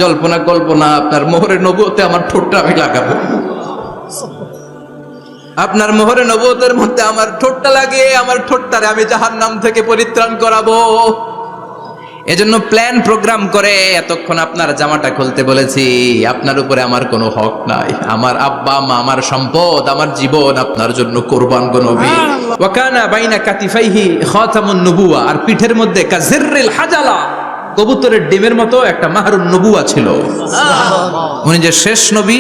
জল্পনা কল্পনা আপনার মোহরে নবুয়তে আমার ঠোঁটটা আমি লাগাবো, আপনার মোহরে নবুয়তের মধ্যে আমার ঠোঁটটা লাগিয়ে আমার ঠোঁটটারে আমি জাহান্নাম থেকে পরিত্রাণ করাবো। এজন্য প্ল্যান প্রোগ্রাম করে এতক্ষণ আপনার জামাটা খুলতে বলেছি। আপনার উপরে আমার কোনো হক নাই, আমার আব্বা মা, আমার সম্পদ, আমার জীবন আপনার জন্য কোরবান গো নবী। ওয়া কানা বাইনা কাতিফাইহি খাতামুন নবুওয়া, আর পিঠের মধ্যে কাজিররিল হাজালা, কবুতরের ডিমের মতো একটা মাহরুন নবুয়া ছিল। উনি যে শেষ নবী,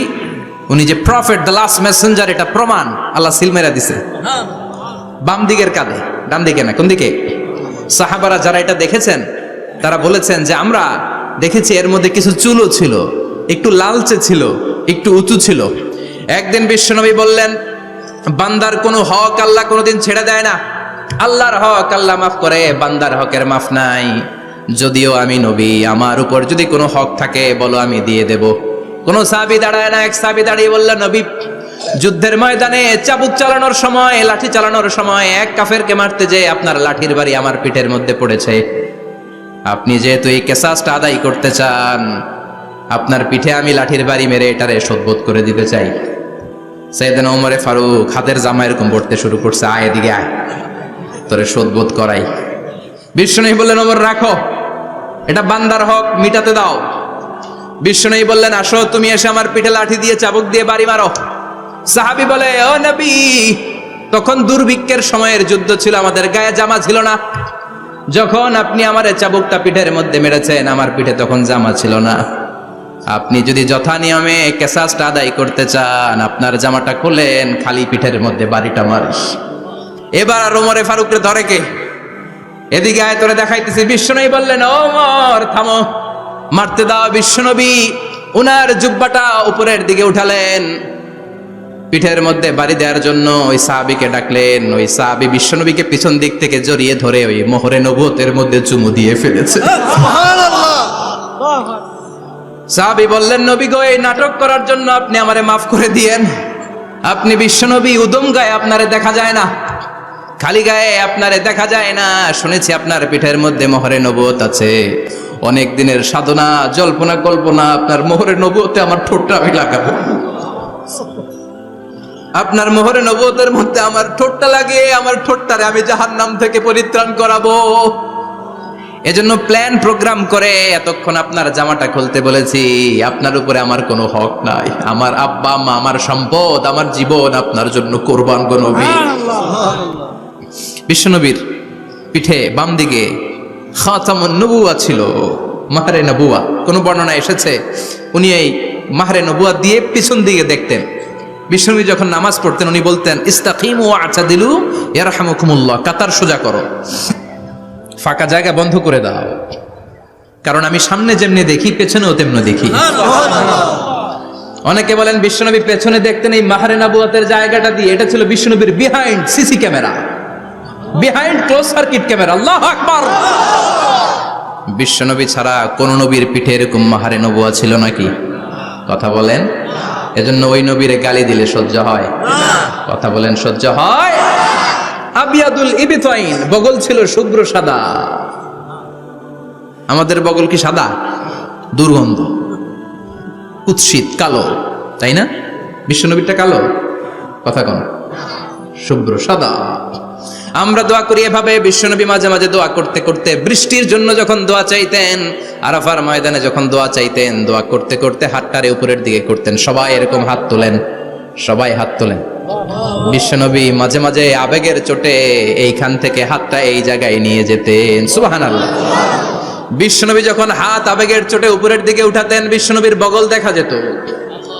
উনি যে প্রফেট, দ্য লাস্ট মেসেঞ্জার, এটা প্রমাণ আল্লাহ সিল মেরা দিছে বাম দিকের কাঁধে, ডান দিকে না। কোন দিকে? সাহাবারা যারা এটা দেখেছেন তারা বলেছেন যে আমরা দেখেছি এর মধ্যে কিছু চুলও ছিল, একটু লালচে ছিল, একটু উঁচু ছিল। একদিন বিশ্বনবী বললেন, বান্দার কোনো হক আল্লাহ কোনোদিন ছেড়ে দেয় না। আল্লাহর হক আল্লাহ মাফ করে, বান্দার হকের মাফ নাই। যদিও আমি নবী, আমার উপর যদি কোনো হক থাকে বলো, আমি দিয়ে দেব। কোন সাহাবী দাঁড়ায় না। এক সাহাবী দাঁড়িয়ে বললেন, নবী, যুদ্ধের ময়দানে চাবুক চালানোর সময়, লাঠি চালানোর সময় এক কাফেরকে মারতে যেয়ে আপনার লাঠির বাড়ি আমার পিঠের মধ্যে পড়েছে। আপনি যেহেতু এই কেসাসটা আদায় করতে চান, আপনার পিঠে আমি লাঠির বাড়ি মেরে এটারে শোধবোধ করে দিতে চাই। সাইয়েদনা ওমরে ফারুক হাতের জামা এরকম পড়তে শুরু করছে, আয় এদিকে আয়, তোরে শোধবোধ করাই। বিশ্বনবী বললেন, ওমর রাখো, এটা বান্দার হক, মিটাতে দাও। বিশ্বনবী বললেন, আসো তুমি এসে আমার পিঠে লাঠি দিয়ে চাবুক দিয়ে বাড়ি মারো। সাহাবী বলে, ও নবী, তখন দুর্ভিক্ষের সময়ের যুদ্ধ ছিল, আমাদের গায়ে জামা ছিল না। যখন আপনি আমার চাবুকটা পিঠের মধ্যে মেরেছেন, আমার পিঠে তখন জামা ছিল না। আপনি যদি যথা নিয়মে কেসাসটা আদায় করতে চান, আপনার জামাটা খুলেন, খালি পিঠের মধ্যে বাড়িটা মারিস। এবার আর ওমরে ফারুককে ধরে কে? এদিকে আয়, তোরে দেখাইতেছি। বিশ্বনবী বললেন, ওমর থামো, মারতে দাও। বিশ্বনবী উনার জুব্বাটা উপরের দিকে উঠালেন, পিঠের মধ্যে বাড়ি দেওয়ার জন্য ওই সাহাবীকে ডাকলেন। ওই সাহাবী বিশ্বনবীকে পিছন দিক থেকে জড়িয়ে ধরে ওই মোহরে নবুয়তের মধ্যে চুমু দিয়ে ফেলেছে। সাহাবী বললেন, নবী গো, এই নাটক করার জন্য আপনি আমারে মাফ করে দিয়েন। আপনি বিশ্বনবী, উদম গায়ে আপনারে দেখা যায় না, খালি গায়ে আপনারে দেখা যায় না। শুনেছি আপনার পিঠের মধ্যে মোহরে নবুয়ত আছে। অনেক দিনের সাধনা, জল্পনা কল্পনা, আপনার মোহরে নবুয়তে আমার ঠোঁটটা আমি লাগাবো, আপনার মোহরে নবুয়তের মধ্যে আমার ঠোঁটটা লাগিয়ে আমার ঠোঁটটারে আমি জাহান্নাম থেকে পরিত্রাণ করাবো। এজন্য প্ল্যান প্রোগ্রাম করে এতক্ষণ আপনার জামাটা খুলতে বলেছি। আপনার উপরে আমার কোনো হক নাই, আমার আব্বা মা, আমার সম্পদ, আমার জীবন আপনার জন্য কোরবান গো নবী। বিশ্বনবীর পিঠে বাম দিকে খাতামুন নবুওয়া ছিল, মাহরে নবুওয়া। কোন বর্ণনা এসেছে উনি এই মাহরে নবুওয়া দিয়ে পিছন দিকে দেখতেন। বিশ্বনবী যখন নামাজ পড়তেন উনি বলতেন, ইস্তাকিমু ওয়া'তাদিলু ইয়ারহামুকুমুল্লাহ, কাতার সোজা করো, ফাঁকা জায়গা বন্ধ করে দাও, কারণ আমি সামনে যেমনি দেখি পেছনেও তেমনি দেখি। অনেকে বলেন বিশ্বনবী পেছনে দেখতেন এই মাহরে নবুওয়াতের জায়গাটা দিয়ে। এটা ছিল বিশ্বনবীর behind CC camera, behind close circuit camera. আল্লাহু আকবার। বিশ্বনবী ছাড়া কোন নবীর পিঠে এরকম মাহরে নবুওয়া ছিল নাকি? কথা বলেন। এজন্য ওই নবীরে গালি দিলে সহ্য হয়? কথা বলেন, সহ্য হয়? আবিয়াদুল ইবতাইন, বগল ছিল শুভ্র সাদা। আমাদের বগল কি সাদা? দুর্গন্ধ, কুৎসিত, কালো, তাই না? বিশ্বনবীরটা কালো? কথা কোন? শুভ্র সাদা। আমরা দোয়া করি এভাবে। বিশ্বনবী মাঝে মাঝে দোয়া করতে করতে, বৃষ্টির জন্য যখন দোয়া চাইতেন, আরাফার ময়দানে যখন দোয়া চাইতেন, দোয়া করতে করতে হাতটারে উপরের দিকে করতেন। সবাই এরকম হাত তোলেন, সবাই হাত তোলেন। বিশ্বনবী মাঝে মাঝে আবেগের চোটে এইখান থেকে হাতটা এই জায়গায় নিয়ে যেতেন। সুবহানাল্লাহ। বিশ্বনবী যখন হাত আবেগের চোটে উপরের দিকে উঠাতেন, বিশ্বনবীর বগল দেখা যেত।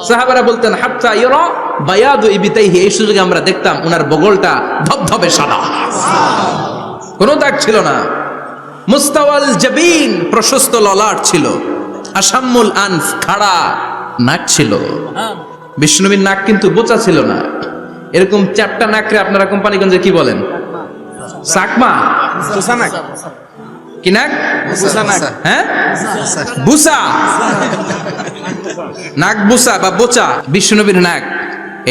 সাহাবারা বলতেন, হাত্তা ইরা বায়াদু ইবতাইহি, এই সুযোগে আমরা দেখতাম উনার বগলটা ধবধবে সাদা, কোনো দাগ ছিল না। মুস্তাওয়াল জাবিন, প্রশস্ত ললাট ছিল। আসাম্মুল আনফ, খাড়া নাক ছিল। বিশ্বনবীর নাক কিন্তু বোচা ছিল না। এরকম চারটা নাকরে আপনারা কোম্পানিগঞ্জে কি বলেন? চাকমা, কি নাক? হ্যাঁ, বুসা, নাক বুসা বা বোচা। বিশ্বনবীর নাক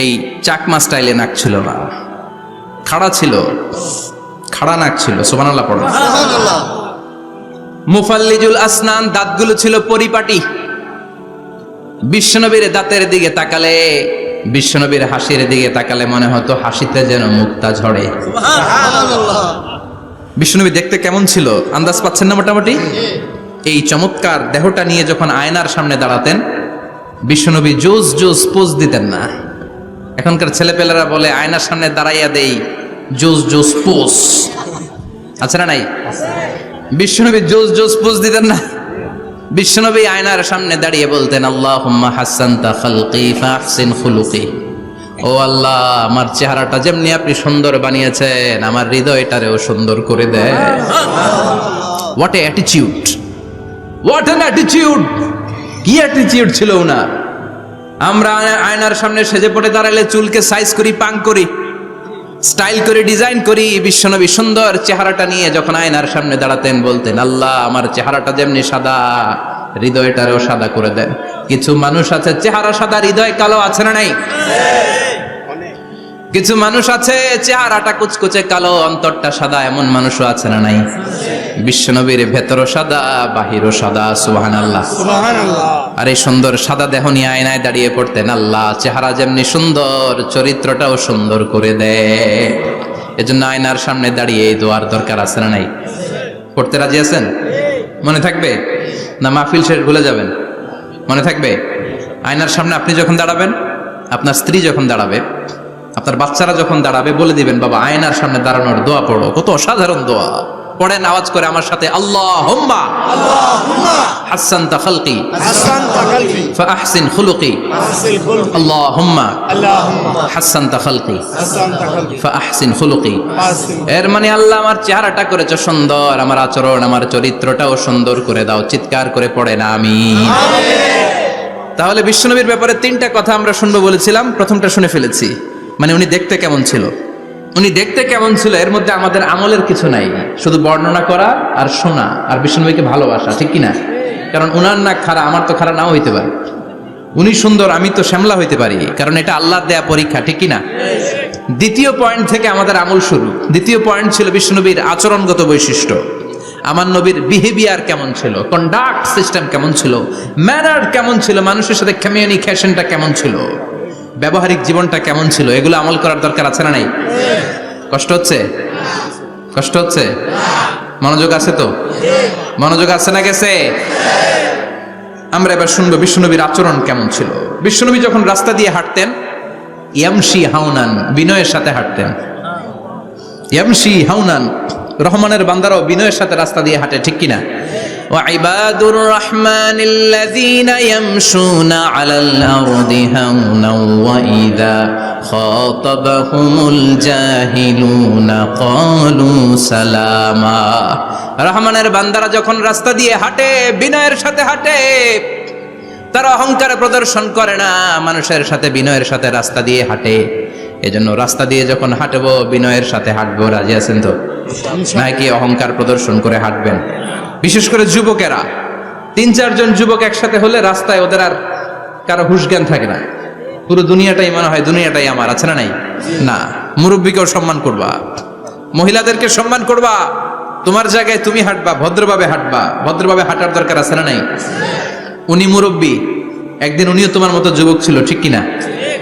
এই চাকমা স্টাইলে নাক ছিল না, খাড়া ছিল, খাড়া নাক ছিল। সুবহানাল্লাহ পড়ো। মুফাল্লিজুল আসনান, দাঁতগুলো ছিল পরিপাটি। বিশ্বনবীর দাঁতের দিকে তাকালে, বিশ্বনবীর হাসির দিকে তাকালে মনে হতো হাসিতে যেন মুক্তা ঝরে। বিশ্বনবী দেখতে কেমন ছিল আন্দাজ পাচ্ছেন না মোটামুটি? এই চমৎকার দেহটা নিয়ে যখন আয়নার সামনে দাঁড়াতেন, বিশ্বনবী জোস জোস পোজ দিতেন না। এখনকার ছেলেপেলেরা বলে আয়নার সামনে দাঁড়াইয়া দেই জোস জোস পোজ, আছে না নাই? বিশ্বনবী জোস জোস পোজ দিতেন না। বিশ্বনবী আয়নার সামনে দাঁড়িয়ে বলতেন, আল্লাহুম্মা হাসানতা খালকি ফাহসিন খুলুকি। ও আল্লাহ, আমার চেহারাটা যেমনি আপনি সুন্দর বানিয়েছেন, আমার হৃদয়টারেও সুন্দর করে দেন। What a attitude, what an attitude! কি অ্যাটিটিউড ছিল ওনার! আমরা আয়নার সামনে সেজে পড়ে দাঁড়ালে চুলকে সাইজ করি, পাং করি, স্টাইল করে ডিজাইন করি। বিশ্বনবী সুন্দর চেহারাটা নিয়ে যখন আয়নার সামনে দাঁড়াতেন বলতেন, আল্লাহ আমার চেহারাটা যেমনি সাদা, হৃদয়টারেও সাদা করে দেন। কিছু মানুষ আছে চেহারা সাদা, হৃদয় কালো, আছে না নাই? কিছু মানুষ আছে চেহারাটা কুচকুচে কালো, অন্তরটা সাদা, এমন মানুষও আছে না নাই? বিশ্বনবীর ভেতরও সাদা, বাহিরও সাদা। সুবহানাল্লাহ, সুবহানাল্লাহ। আর এই সুন্দর সাদা দেহ নিয়ে আয়নায় দাঁড়িয়ে পড়তেন, আল্লাহ চেহারা যেমনি সুন্দর, চরিত্রটাও সুন্দর করে দেয়। এজন্য আয়নার সামনে দাঁড়িয়ে এই দোয়ার দরকার, আছে না নাই? পড়তে রাজি আছেন? মনে থাকবে না মাহফিল শেষ ভুলে যাবেন? মনে থাকবে? আয়নার সামনে আপনি যখন দাঁড়াবেন, আপনার স্ত্রী যখন দাঁড়াবে, আপনার বাচ্চারা যখন দাঁড়াবে, বলে দিবেন, বাবা আয়নার সামনে দাঁড়ানোর দোয়া পড়ো। কত অসাধারণ দোয়া! পড়েন আওয়াজ করে আমার সাথে, আল্লাহুম্মা হাসানতা খালকি ফাহসিন খুলুকি। আল্লাহুম্মা হাসানতা খালকি ফাহসিন খুলুকি। এর মানে আল্লাহ আমার চেহারাটা করেছো সুন্দর, আমার আচরণ, আমার চরিত্রটাও সুন্দর করে দাও। চিৎকার করে পড়েন আমিন। তাহলে বিশ্বনবীর ব্যাপারে তিনটা কথা আমরা শুনবো বলেছিলাম, প্রথমটা শুনে ফেলেছি। মানে উনি দেখতে কেমন ছিল, উনি দেখতে কেমন ছিল, এর মধ্যে আমাদের আমলের কিছু নাই, শুধু বর্ণনা করা আর শোনা আর বিশ্বনবীকে ভালোবাসা, ঠিক কিনা? কারণ উনার না খাড়া, আমার তো খাড়া নাও হইতে পারে। উনি সুন্দর, আমি তো শ্যামলা হইতে পারি, কারণ এটা আল্লাহর দেয়া পরীক্ষা, ঠিক কিনা? দ্বিতীয় পয়েন্ট থেকে আমাদের আমল শুরু। দ্বিতীয় পয়েন্ট ছিল বিশ্বনবীর আচরণগত বৈশিষ্ট্য। আমার নবীর বিহেভিয়ার কেমন ছিল, কন্ডাক্ট সিস্টেম কেমন ছিল, ম্যানার কেমন ছিল, মানুষের সাথে কমিউনিকেশনটা কেমন ছিল, ব্যবহারিক জীবনটা কেমন ছিল, এগুলো আমল করার দরকার, আছে না নাই? কষ্ট হচ্ছে? কষ্ট হচ্ছে? মনোযোগ আছে তো? মনোযোগ আছে না গেছে? আমরা এবার শুনবো বিশ্বনবীর আচরণ কেমন ছিল। বিশ্বনবী যখন রাস্তা দিয়ে হাঁটতেন, ইয়ামশি হাউনান, বিনয়ের সাথে হাঁটতেন। ইয়ামশি হাউনান, রহমানের বান্দারাও বিনয়ের সাথে রাস্তা দিয়ে হাঁটে, ঠিক কিনা? وعباد الرحمن الذين يمشون على الأرض هونا وإذا خاطبهم الجاهلون قالوا سلاما। রহমানের বান্দারা যখন রাস্তা দিয়ে হাঁটে, বিনয়ের সাথে হাঁটে, তারা অহংকার প্রদর্শন করে না, মানুষের সাথে বিনয়ের সাথে রাস্তা দিয়ে হাঁটে। এজন্য রাস্তা দিয়ে যখন হাঁটবো, বিনয়ের সাথে হাঁটবো। রাজি আছেন তো? নাকি অহংকার প্রদর্শন করে হাঁটবেন? বিশেষ করে যুবকেরা, 3-4 জন যুবক একসাথে হলে রাস্তায় ওদের আর কারো হুঁশ জ্ঞান থাকে না, পুরো দুনিয়াটাই মনে হয় দুনিয়াটাই আমার, আছে না নাই? না, মুরব্বীকেও সম্মান করবা, মহিলাদেরকে সম্মান করবা, তোমার জায়গায় তুমি হাঁটবা, ভদ্রভাবে হাঁটবা। ভদ্রভাবে হাঁটার দরকার, আছে না নাই? উনি মুরব্বী, একদিন উনিও তোমার মতো যুবক ছিল, ঠিক কিনা?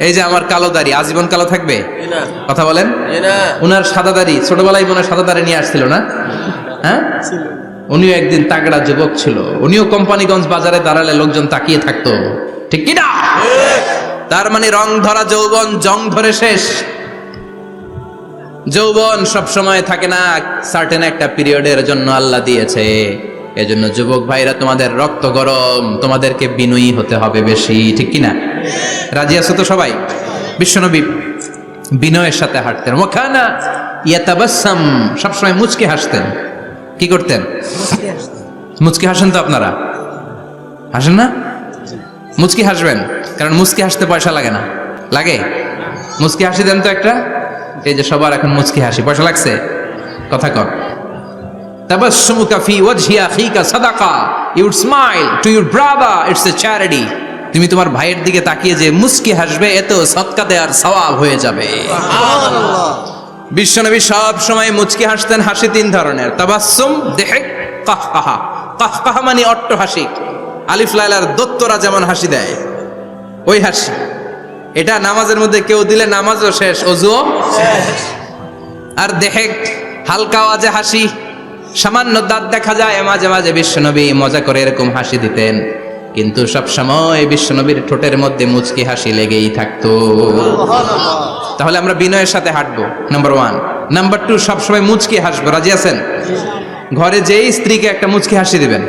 এই যে আমার কালো দাড়ি, আজীবন কালো থাকবে? কথা বলেন। উনার সাদা দাড়ি, ছোটবেলায় মনে সাদা দাড়ি নিয়ে আসছিল না? হ্যাঁ, উনিও একদিন তাগড়া যুবক ছিল, উনিও কোম্পানিগঞ্জ বাজারে দাঁড়ালে লোকজন তাকিয়ে থাকতো, ঠিক কিনা? তার মানে রং ধরা যৌবন জং ধরে শেষ। যৌবন সব সময় থাকে না, সার্টেন একটা পিরিয়ডের জন্য আল্লাহ দিয়েছে। এজন্য যুবক ভাইরা, তোমাদের রক্ত গরম, তোমাদেরকে বিনয়ী হতে হবে বেশি, ঠিক কিনা? রাজি আছো তো সবাই? বিশ্বনবী বিনয়ের সাথে হাঁটতেন। ওয়াকানা ইয়াতাবাসসাম, সবসময় মুচকি হাসতেন। কি করতেন? মুচকি হাসেন তো আপনারা? হাসেন না? মুচকি হাসবেন, কারণ মুচকি হাসতে পয়সা লাগে না। লাগে? মুচকি হাসি দেন তো একটা। এই যে সবার এখন মুচকি হাসি, পয়সা লাগছে? কথা কর। তাবাসসুমুকা ফি ওয়াজহি আখিকা সাদাকা, you would smile to your brother, it's a charity. তুমি তোমার ভাইয়ের দিকে তাকিয়ে যে মুচকি হাসবে, এত সদকা দেওয়ার সওয়াব হয়ে যাবে। সুবহানাল্লাহ। বিশ্বনবী সব সময় মুচকি হাসতেন। হাসি 3 ধরনের, তাবাসসুম, দিহক, কাহকাহা। কাহকাহা মানে অট্ট হাসি, আলিফ লাইলার দত্তরা যেমন হাসি দেয়, ওই হাসি, এটা নামাজের মধ্যে কেউ দিলে নামাজও শেষ, ওযুও শেষ। আর দেখে হালকা আওয়াজে হাসি, সামান্য দাঁত দেখা যায়, মাঝে মাঝে বিশ্বনবী মজা করে এরকম হাসি দিতেন, কিন্তু সব সময় বিশ্বনবীর ঠোঁটের মধ্যে মুচকি হাসি লেগেই থাকতো। তাহলে আমরা বিনয়ের সাথে হাঁটবো, নাম্বার 1। নাম্বার 2, সবসময় মুচকি হাসবো। রাজি আছেন? ঘরে যেই স্ত্রীকে একটা মুচকি হাসি দিবেন,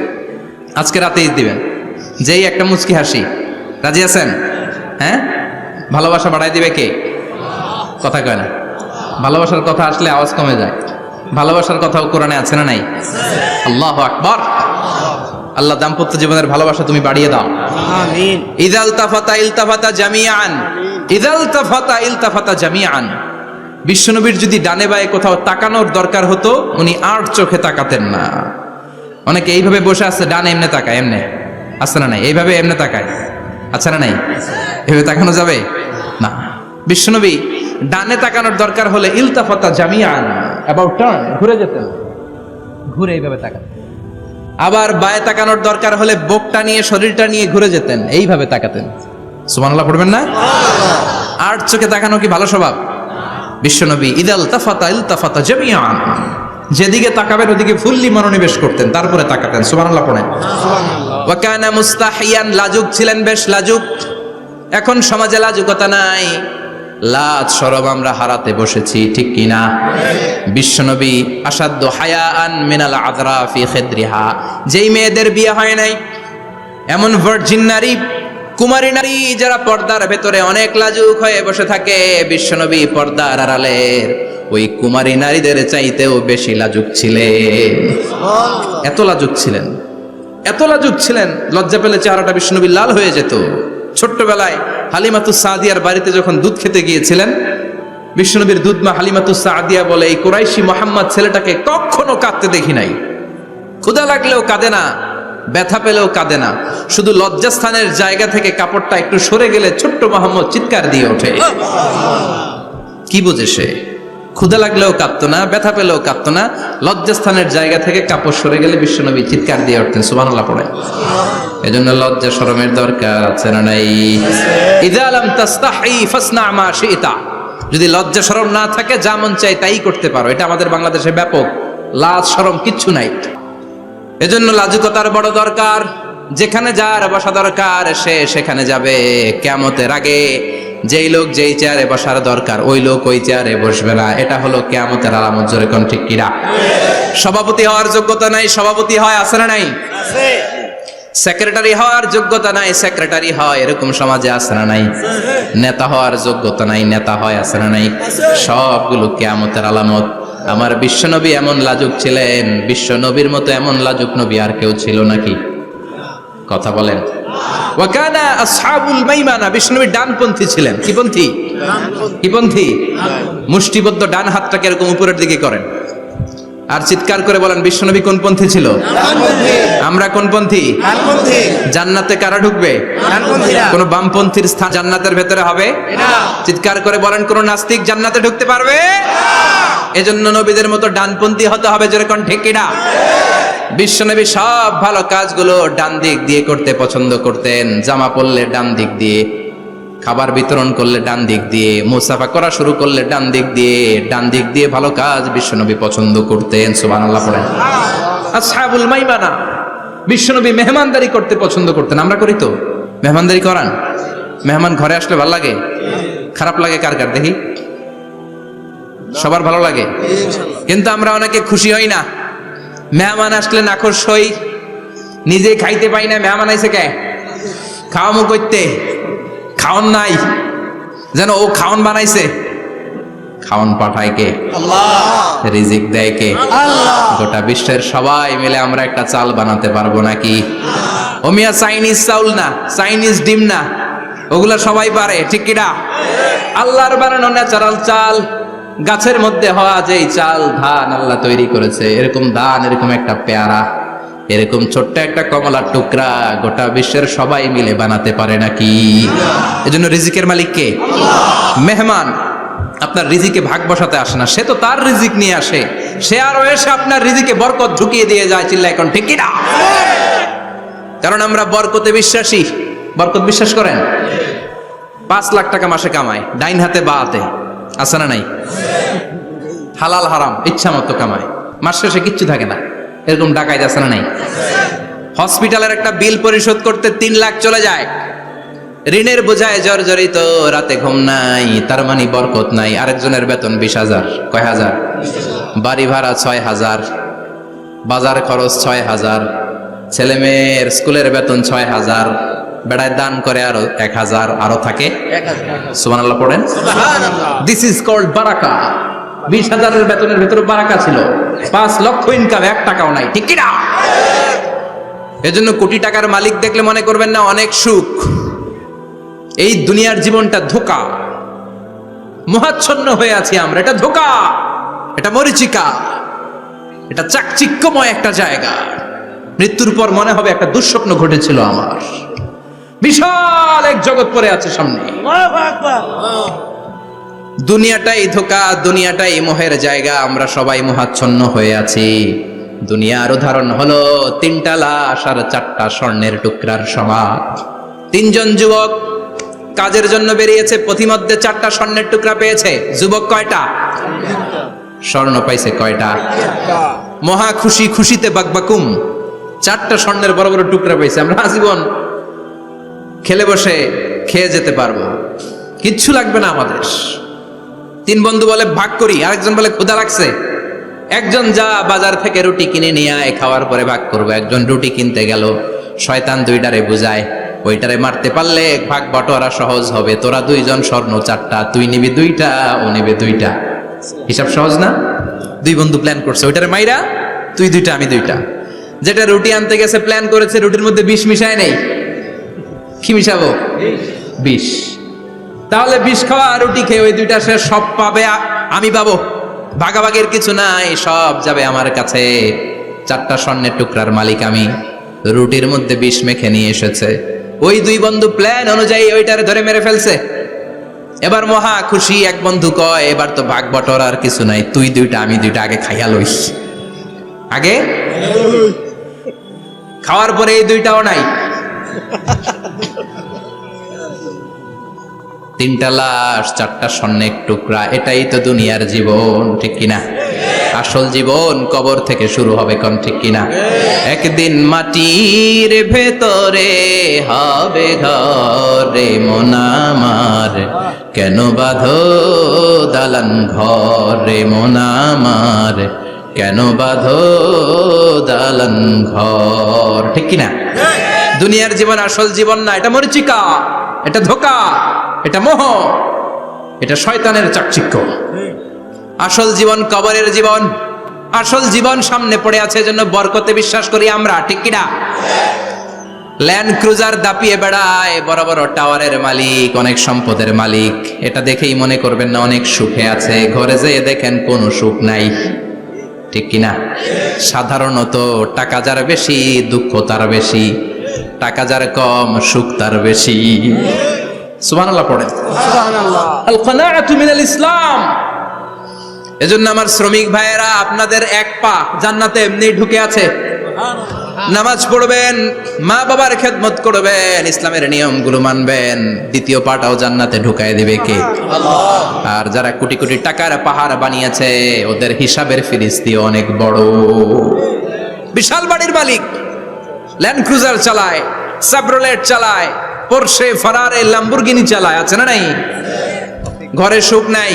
আজকে রাতেই দিবেন, যেই একটা মুচকি হাসি। রাজি আছেন? হ্যাঁ, ভালোবাসা বাড়াই দিবে কে? কথা কয় না। ভালোবাসার কথা আসলে আওয়াজ কমে যায়। ভালোবাসার কথাও কোরআনে আছে না নাই? আল্লাহু আকবার। আল্লাহ দাম্পত্য জীবনের ভালোবাসা তুমি বাড়িয়ে দাও, আমিন। ইযাল তাফাতা ইলতাফাতা জামিআন, ইযাল তাফাতা ইলতাফাতা জামিআন। বিশ্বনবীর যদি ডানে বায়ে কোথাও তাকানোর দরকার হতো, উনি আর চোখে তাকাতেন না। অনেকে এইভাবে বসে আছে, ডানে এমনে তাকায়, এমনে আছে না নাই? এইভাবে এমনে তাকায়, আছে না নাই? এভাবে তাকানো যাবে না। বিশ্বনবী ডানে তাকানোর দরকার হলে ইলতাফাতা জামিআন, অ্যাবাউট টার্ন, ঘুরে যেতেন, ঘুরে এইভাবে তাকাতেন। আবার বায়ে তাকানোর দরকার হলে বুকটা নিয়ে, শরীরটা নিয়ে ঘুরে যেতেন, এইভাবে তাকাতেন। সুবহানাল্লাহ পড়বেন না? আর চোখে তাকানো কি ভালো স্বভাব? বিশ্বনবী ইদাল তাফাতা ইলতাফাতা জামিআন, যেদিকে তাকাবেন ওদিকে ফুল্লি মনোনিবেশ করতেন, তারপরে তাকাতেন। সুবহানাল্লাহ পড়েন। সুবহানাল্লাহ। ওয়া কানা মুস্তাহিয়ান, লাজুক ছিলেন, বেশ লাজুক। এখন সমাজে লাজুকতা নাই, লাজ শরম আমরা হারাতে বসেছি, ঠিক কি না? বিশ্বনবী আসাদ্দু হায়াআন মিনাল আযরা ফি খিদরিহা, যেই মেয়েদের বিয়ে হয় নাই, এমন ভার্জিন নারী, কুমারী নারী যারা পর্দার ভেতরে অনেক লাজুক হয়ে বসে থাকে, বিশ্বনবী পর্দার আড়ালের ওই কুমারী নারীদের চাইতেও বেশি লাজুক ছিলেন। এত লাজুক ছিলেন, এত লাজুক ছিলেন, লজ্জা পেলে চেহারাটা বিশ্বনবী লাল হয়ে যেত। ছোট্টবেলায় হালিমাতুস সাদিয়ার বাড়িতে যখন দুধ খেতে গিয়েছিলেন, বিশ্বনবীর দুধমা হালিমাতুস সাদিয়া বলে, এই কুরাইশি মোহাম্মদ ছেলেটাকে কখনো কাঁদতে দেখি নাই। ক্ষুধা লাগলেও কাঁদে না, ব্যথা পেলেও কাঁদে না, শুধু লজ্জাস্থানের জায়গা থেকে কাপড়টা একটু সরে গেলে ছোট্ট মোহাম্মদ চিৎকার দিয়ে ওঠে। কি বোঝে সে? ক্ষুধা লাগলেও কাঁদতো না, ব্যথা পেলেও কাঁদতো না, লজ্জাস্থানের জায়গা থেকে কাপড় সরে গেলে বিশ্বনবী চিৎকার দিয়ে উঠতেন। সুবহানাল্লাহ পড়ে। এজন্য লজ্জা শরমের দরকার আছে না নাই? ইযা লাম তাস্তাহি ফাসনা মা শিতা, যদি লজ্জা শরম না থাকে, যা মন চাই তাই করতে পারো। এটা আমাদের বাংলাদেশে ব্যাপক, লাজ শরম কিচ্ছু নাই। এজন্য লাজুকতার বড় দরকার। যেখানে যার বসা দরকার সে সেখানে যাবে। কিয়ামতের আগে যেই লোক যেই চেয়ারে বসার দরকার ওই লোক ওই চেয়ারে বসবে না। এটা হলো কিয়ামতের আলামত। জোরে কোন ঠিক কিনা? সভাপতি হওয়ার যোগ্যতা নাই, সভাপতি হয়, আছে না নাই? আছে। সেক্রেটারি হওয়ার যোগ্যতা নাই, সেক্রেটারি হয়, এরকম সমাজে আছে না নাই? নেতা হওয়ার যোগ্যতা নাই, নেতা হয়, আছে না নাই? সবগুলো কিয়ামতের আলামত। আমার বিশ্বনবী এমন লাজুক ছিলেন, বিশ্বনবীর মতো এমন লাজুক নবী আর কেউ ছিল নাকি? কথা বলেন। ওয়া কানা আসহাবুল মাইমানা, বিশ্বনবী ডানপন্থী ছিলেন। কি পন্থী? কি পন্থী? মুষ্টিবদ্ধ ডান হাতটাকে এরকম উপরের দিকে করেন আর চিৎকার করে বলেন, বিশ্বনবী কোন পন্থী ছিল? ডানপন্থী। আমরা কোন পন্থী? ডানপন্থী। জান্নাতে কারা ঢুকবে? ডানপন্থীরা। কোন বামপন্থীর স্থান জান্নাতের ভেতরে হবে না। চিৎকার করে বলেন, কোন নাস্তিক জান্নাতে ঢুকতে পারবে না। এজন্য নবীদের মতো ডানপন্থী হতে হবে। জোরে কোন ঠিক কিনা? বিশ্বনবী সব ভালো কাজগুলো ডান দিক দিয়ে করতে পছন্দ করতেন। জামা পরলে ডান দিক দিয়ে, খাবার বিতরণ করলে ডান দিক দিয়ে, মুসাফা করা শুরু করলে ডান দিক দিয়ে, ডান দিক দিয়ে ভালো কাজ বিশ্বনবী পছন্দ করতেন। সুবহানাল্লাহ পড়েন। আসহাবুল মাইমানা, বিশ্বনবী মেহমানদারি করতে পছন্দ করতেন। আমরা করি তো? মেহমানদারি করান? মেহমান ঘরে আসলে ভালো লাগে? খারাপ লাগে কার কার দেখি? সবার ভালো লাগে, কিন্তু আমরা অনেকে খুশি হই না। মেহমান আসলে নাখোশ হই, নিজে খাইতে পাই না। মেহমান আইছে কে? খাওয়ামু করতে, খাওন নাই, যেন ও খাওন বানাইছে। খাওন পাঠায় কে? আল্লাহ। রিজিক দেয় কে? আল্লাহ। গোটা বিশ্বের সবাই মিলে আমরা একটা চাল বানাতে পারবো নাকি? ও মিয়া চাইনিজ চাউল না, চাইনিজ ডিম না, ওগুলা সবাই পারে, ঠিক কিনা? আল্লাহর বানানো ন্যাচারাল চাল, গাছের মধ্যে হওয়া যেই চাল, ধান আল্লাহ তৈরি করেছে, এরকম ধান, এরকম একটা পেয়ারা, এরকম ছোট্ট একটা কমলার টুকরা গোটা বিশ্বের সবাই মিলে বানাতে পারে নাকি? এজন্য রিজিকের মালিক কে? মেহমান আপনার রিজিকে ভাগ বসাতে আসে না, সে তো তার রিজিক নিয়ে আসে। সে আরো এসে আপনার রিজিকে বরকত ঢুকিয়ে দিয়ে যায়। চিল্লা এখন ঠিক কি না? কারণ আমরা বরকতে বিশ্বাসী। বরকত বিশ্বাস করেন? 5 লাখ টাকা মাসে কামায়, ডাইন হাতে বা হাতে, আছে না নাই? হালাল হারাম ইচ্ছা মতো কামায়, মাস শেষে কিচ্ছু থাকে না, এরকম ডাকাইত আছে না নাই? হসপিটালের একটা বিল পরিশোধ করতে 3 লাখ চলে যায়, ঋণের বোঝায় জর্জরিত, রাতে ঘুম নাই, তার মানে বরকত নাই। আরেকজনের বেতন 20,000, কয় হাজার? বাড়ি ভাড়া 6,000, বাজার খরচ 6,000, ছেলে মেয়ের স্কুলের বেতন 6,000, বেড়ায় দান করে আরো 1,000, আরো থাকে। সুবহানাল্লাহ পড়েন। দিস ইজ কল্ড বারাকা। 20,000-এর বেতনের ভেতরে বারাকা ছিল। 5 লক্ষ ইনকাম, 1 টাকাও নাই, ঠিক কি না? এজন্য কোটি টাকার মালিক দেখলে মনে করবেন না অনেক সুখ। এই দুনিয়ার জীবনটা ধোঁকা, মোহাচ্ছন্ন হয়ে আছি আমরা। এটা ধোঁকা, এটা মরিচিকা, এটা চাকচিক্যময় একটা জায়গা। মৃত্যুর পর মনে হবে একটা দুঃস্বপ্ন ঘটেছিল আমার, বিশাল এক জগৎ পড়ে আছে সামনে। দুনিয়াটাই ধোঁকা, দুনিয়াটাই মোহের জায়গা, আমরা সবাই মোহাচ্ছন্ন হয়ে আছি। দুনিয়ার উদাহরণ হলো 3টা লাশ আর 4টা স্বর্ণের টুকরার সমান। 3 জন যুবক কাজের জন্য বেরিয়েছে, পথিমধ্যে 4টা স্বর্ণের টুকরা পেয়েছে। যুবক কয়টা? স্বর্ণ পাইছে কয়টা? মহা খুশি, খুশিতে বাকবাকুম, 4টা স্বর্ণের বড় বড় টুকরা পাইছে। আমরা আজীবন খেলে বসে খেয়ে যেতে পারবো, কিচ্ছু লাগবে না আমাদের। 3 বন্ধু বলে ভাগ করি, আরেকজন বলে ক্ষুধা লাগছে। একজন যা বাজার থেকে রুটি কিনে নিয়ে আয়, খাওয়ার পরে ভাগ করবো। একজন রুটি কিনতে গেল, শয়তান 2টারে বুঝায়, ওইটারে মারতে পারলে ভাগ বটোয়ারা সহজ হবে। তোরা 2 জন স্বর্ণ 4টা, তুই নিবি 2টা, ও নেবে 2টা। হিসাব সহজ না? 2 বন্ধু প্ল্যান করছে, ওইটারে মাইরা তুই 2টা, আমি 2টা। যেটা রুটি আনতে গেছে প্ল্যান করেছে, রুটির মধ্যে বিষ মিশায় নেই। কি মিশাবো? বিষ। তাহলে বিষ খাওয়া রুটি খেয়ে ওই 2টা সে সব পাবে, আমি পাবো। ভাগাভাগের কিছু নাই, সব যাবে আমার কাছে। 4টা স্বর্ণের টুকরার মালিক আমি। রুটির মধ্যে বিষ মেখে নিয়ে এসেছে। ওই 2 বন্ধু প্ল্যান অনুযায়ী ওইটারে ধরে মেরে ফেলছে। এবার মহা খুশি। এক বন্ধু কয়, এবার তো ভাগ বটর আর কিছু নাই, তুই 2টা, আমি 2টা, আগে খাইয়া লইস। আগে খাওয়ার পরে এই 2টাও নাই। 3টা লাশ, 4টা স্বর্ণের টুকরা, এটাই তো দুনিয়ার জীবন, ঠিক কিনা? আসল জীবন কবর থেকে শুরু হবে, কোন ঠিক কিনা? একদিন মাটির ভেতরে হবে ঘরে মন আমার, কেন বাঁধো দালান ঘরে মন আমার, কেন বাঁধো দালান ঘর, ঠিক কিনা? দুনিয়ার জীবন আসল জীবন না, এটা মরিচিকা, এটা ধোঁকা, এটা মোহ, এটা শয়তানের চাকচিক্য। আসল জীবন কবরের জীবন। আসল জীবন সামনে পড়ে আছে, এজন্য বরকতে বিশ্বাস করি আমরা, ঠিক কিনা? ল্যান্ড ক্রুজার দাপিয়ে বেড়ায়, বড় বড় টাওয়ারের মালিক, অনেক সম্পদের মালিক। এটা দেখেই মনে করবেন না অনেক সুখে আছে, ঘরে যেয়ে দেখেন কোনো সুখ নাই, ঠিক কিনা? সাধারণত টাকা যার বেশি, দুঃখ তার বেশি, টাকা যার কম, সুখ তার বেশি। সুবহানাল্লাহ পড়েন। সুবহানাল্লাহ। আল কানাআতু মিনাল ইসলাম। এজন্য আমার শ্রমিক ভাইয়েরা, আপনাদের 1 পা জান্নাতে এমনি ঢুকে আছে। নামাজ পড়বেন, মা বাবার খেদমত করবেন, ইসলামের নিয়মগুলো মানবেন, 2য় পাটাও জান্নাতে ঢুকায় দিবে কে? আল্লাহ। আর যারা কোটি কোটি টাকার পাহাড় বানিয়েছে, ওদের হিসাবের ফিরিস্তি অনেক বড়। বিশাল বাড়ির মালিক, ল্যান্ড ক্রুজার চালায়, সাবরোলেট চালায়, পোরশে, ফারারে, ল্যাম্বরগিনি চালায়, আছে না নাই? ঘরে সুখ নাই,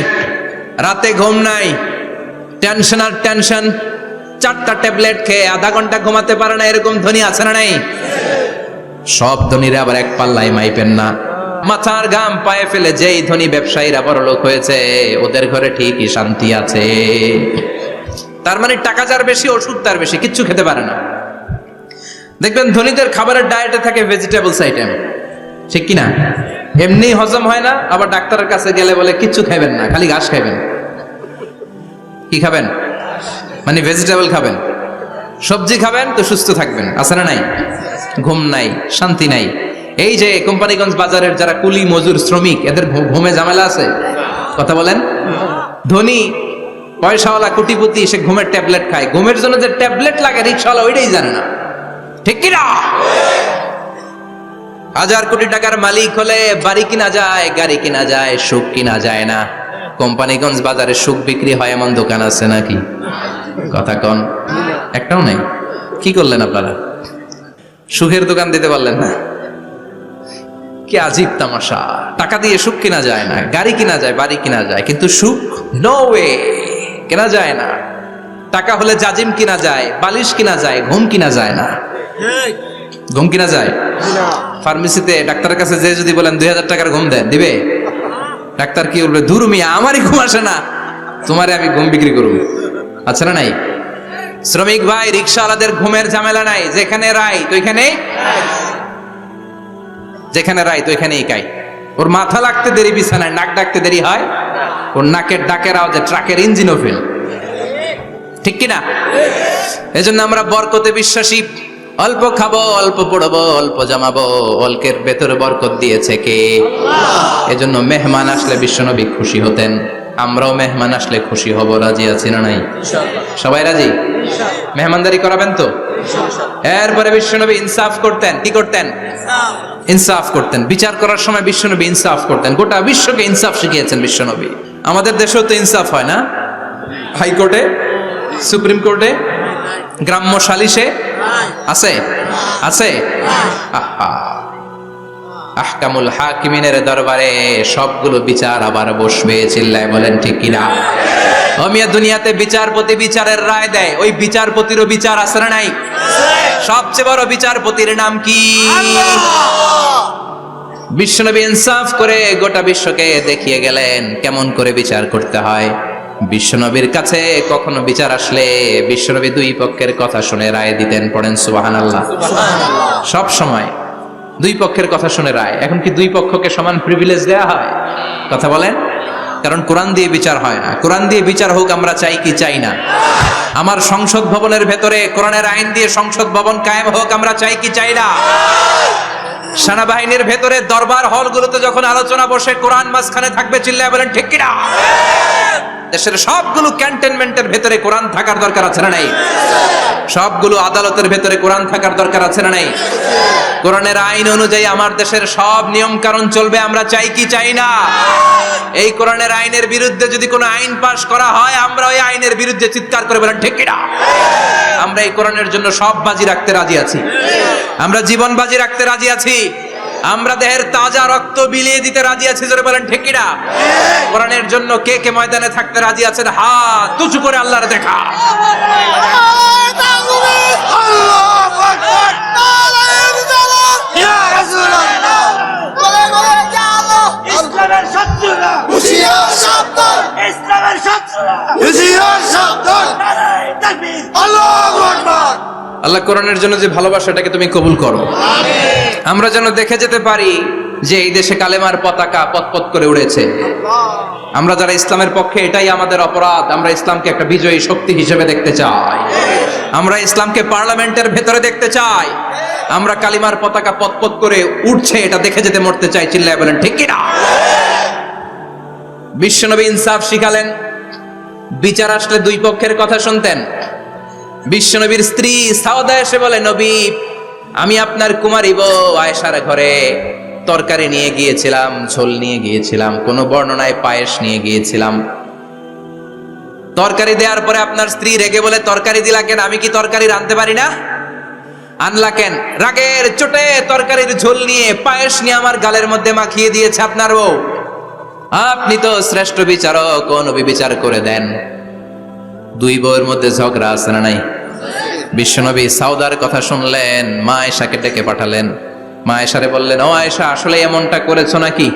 রাতে ঘুম নাই, টেনশন আর টেনশন। 4টা ট্যাবলেট খেয়ে আধা ঘন্টা ঘুমাতে পারে না, এরকম ধনী আছে না নাই? সব ধনীরা আবার এক পাল্লায় মাইপেন না। মাথার ঘাম পায়ে ফেলে যেই ধনী ব্যবসায়ীরা বড়লোক হয়েছে, ওদের ঘরে ঠিকই শান্তি আছে। তার মানে টাকা যার বেশি, ওষুধ তার বেশি, কিচ্ছু খেতে পারে না। দেখবেন ধনীদের খাবারের ডায়েটে থাকে ভেজিটেবলস আইটেম, ঠিক কিনা? এমনি হজম হয় না, আবার ডাক্তারের কাছে গেলে বলে কিচ্ছু খাবেন না, খালি ঘাস খাবেন। কি খাবেন? মানে ভেজিটেবল খাবেন, সবজি খাবেন তো সুস্থ থাকবেন, আছে না নাই? ঘুম নাই, শান্তি নাই। এই যে কোম্পানিগঞ্জ বাজারের যারা কুলি মজুর শ্রমিক, এদের ঘুমে ঝামেলা আছে? কথা বলেন। ধনী পয়সাওয়ালা কোটিপতি, সে ঘুমের ট্যাবলেট খায়। ঘুমের জন্য যে ট্যাবলেট লাগে রিক্সাওয়ালা ওইটাই জানে না, ঠিক কিনা? হাজার কোটি টাকার মালিক হলে বাড়ি কিনা যায়, গাড়ি কিনা যায়, সুখ কিনা যায় না। কোম্পানিগঞ্জ বাজারে সুখ বিক্রি হয় এমন দোকান আছে নাকি? কথা কন, একটাও নেই। কি করলেন আপনারা? সুখের দোকান দিতে পারলেন না। কি আজীব তামাশা! টাকা দিয়ে সুখ কিনা যায় না, গাড়ি কিনা যায়, বাড়ি কিনা যায়, কিন্তু সুখ নো ওয়ে, কেনা যায় না। টাকা হলে জাজিম কিনা যায়, বালিশ কিনা যায়, ঘুম কিনা যায় না। ঘুম কিনা যায়? ফার্মেসিতে ডাক্তারের কাছে যে যদি বলেন 2000 টাকার ঘুম দেন, দিবে? ডাক্তার কি বলবে? দূর মিয়া, আমারই ঘুম আসে না, তোমারে আমি ঘুম বিক্রি করব। আচ্ছা না নাই? শ্রমিক ভাই, রিকশাওয়ালাদের ঘুমের ঝামেলা নাই। যেখানে রাই তো ওইখানে, যেখানে রাই তো ওইখানেই কাই। ওর মাথা লাগতে দেরি বিছানায়, নাক ডাকতে দেরি হয়, ওর নাকের ডাকের আওয়াজে ট্রাকের ইঞ্জিনও ফেল। ঠিক কিনা? এজন্য আমরা বরকতে বিশ্বাসী। অল্প খাবো, অল্প পড়বো, অল্প জমাবো, অল্পের ভেতরে বরকত দিয়েছে কে? এজন্য মেহমান আসলে বিশ্বনবী খুশি হতেন। আমরাও মেহমান আসলে খুশি হব। রাজি আছি না নাই? সবাই রাজি? মেহমানদারি করাবেন তো? এরপরে বিশ্বনবী ইনসাফ করতেন। কি করতেন? ইনসাফ করতেন। বিচার করার সময় বিশ্বনবী ইনসাফ করতেন। গোটা বিশ্বকে ইনসাফ শিখিয়েছেন বিশ্বনবী। আমাদের দেশেও তো ইনসাফ হয় না? হাইকোর্টে, সুপ্রিম কোর্টে, গ্রাম্য সালিশে আছে? আছে? আহা, আহকামুল হাকিমিনের দরবারে সবগুলো বিচার আবার বসবে। চিল্লায় বলেন ঠিক কিনা? মিয়া, দুনিয়াতে বিচারপতি বিচারের রায় দেয়, ওই বিচারপতিরও বিচার আছে না নাই? সবচেয়ে বড় বিচারপতির নাম কি? বিশ্বনবী ইনসাফ করে গোটা বিশ্বকে দেখিয়ে গেলেন কেমন করে বিচার করতে হয়। বিশ্বনবীর কাছে কখনো বিচার আসলে বিশ্বনবী দুই পক্ষের কথা শুনে রায় দিতেন। পড়েন সুবহানাল্লাহ। সব সময় দুই পক্ষের কথা শুনে রায়। এখন কি দুই পক্ষকে সমান প্রিভিলেজ দেয়া হয়? কথা বলেন। কারণ কোরআন দিয়ে বিচার হয় না। কোরআন দিয়ে বিচার হোক আমরা চাই কি চাই না? আমার সংসদ ভবনের ভেতরে কোরআনের আইন দিয়ে সংসদ ভবন কায়েম হোক আমরা চাই কি চাই না? সেনাবাহিনীর ভেতরে দরবার হলগুলোতে যখন আলোচনা বসে কোরআন মাঝখানে থাকবে। চিল্লায় বলেন ঠিক কিনা? দেশের সবগুলো ক্যান্টনমেন্টের ভেতরে কোরআন থাকার দরকার আছে না নাই? সবগুলো আদালতের ভেতরে কোরআন থাকার দরকার আছে না নাই? কোরআনের আইন অনুযায়ী আমার দেশের সব নিয়ম কানুন চলবে আমরা চাই কি চাই না? এই কোরআনের আইনের বিরুদ্ধে যদি কোনো আইন পাশ করা হয় আমরা ওই আইনের বিরুদ্ধে চিৎকার করে বলেন ঠিক কিনা? আমরা এই কোরআনের জন্য সব বাজি রাখতে রাজি আছি। আমরা জীবন বাজি রাখতে রাজি আছি। আমরা দেহের তাজা রক্ত বিলিয়ে দিতে রাজি আছি। জোরে বলেন ঠিক কিনা? কোরআনের জন্য কে কে ময়দানে থাকতে রাজি আছেন? হাত উঁচু করে আল্লাহর দেখা। আল্লাহ কোরআনের জন্য যে ভালোবাসাটাকে তুমি কবুল করো। আমরা যেন দেখে যেতে পারি যে এই দেশে কালেমার পতাকা পতপত করে উড়েছে। আমরা যারা ইসলামের পক্ষে, এটাই আমাদের অপরাধ। আমরা ইসলামকে একটা বিজয়ী শক্তি হিসেবে দেখতে চাই। আমরা ইসলামকে পার্লামেন্টের ভেতরে দেখতে চাই। আমরা কালিমার পতাকা পতপত করে উঠছে এটা দেখে যেতে মরতে চাই। চিল্লায় বলেন ঠিক কিনা? বিশ্বনবী ইনসাফ শিখালেন। বিচার আসলে দুই পক্ষের কথা শুনতেন। বিশ্বনবীর স্ত্রী সাউদা এসে বলে, নবী, আমি আপনার কুমারী বউ আয়েশার ঘরে তরকারি নিয়ে গিয়েছিলাম, ঝোল নিয়ে গিয়েছিলাম, কোন বর্ণনায় পায়েস নিয়ে গিয়েছিলাম। তরকারি দেওয়ার পরে আপনার স্ত্রী রেগে বলে, তরকারি দিলা কেন? আমি কি তরকারি রাঁধতে পারি না? আনলা কেন? রাগের চোটে তরকারির ঝোল নিয়ে পায়েস নিয়ে আমার গালের মধ্যে মাখিয়ে দিয়েছে আপনার বউ। আপনি তো শ্রেষ্ঠ বিচারক, ও নবী বিচার করে দেন। দুই বউয়ের মধ্যে ঝগড়া আছে না নাই? বিশ্বনবী সাউদার কথা শুনলেন, মা আয়েশাকে ডেকে পাঠালেন। মা আয়েশারে বললেন, ও আয়েশা, আসলে এমনটা করেছো নাকি?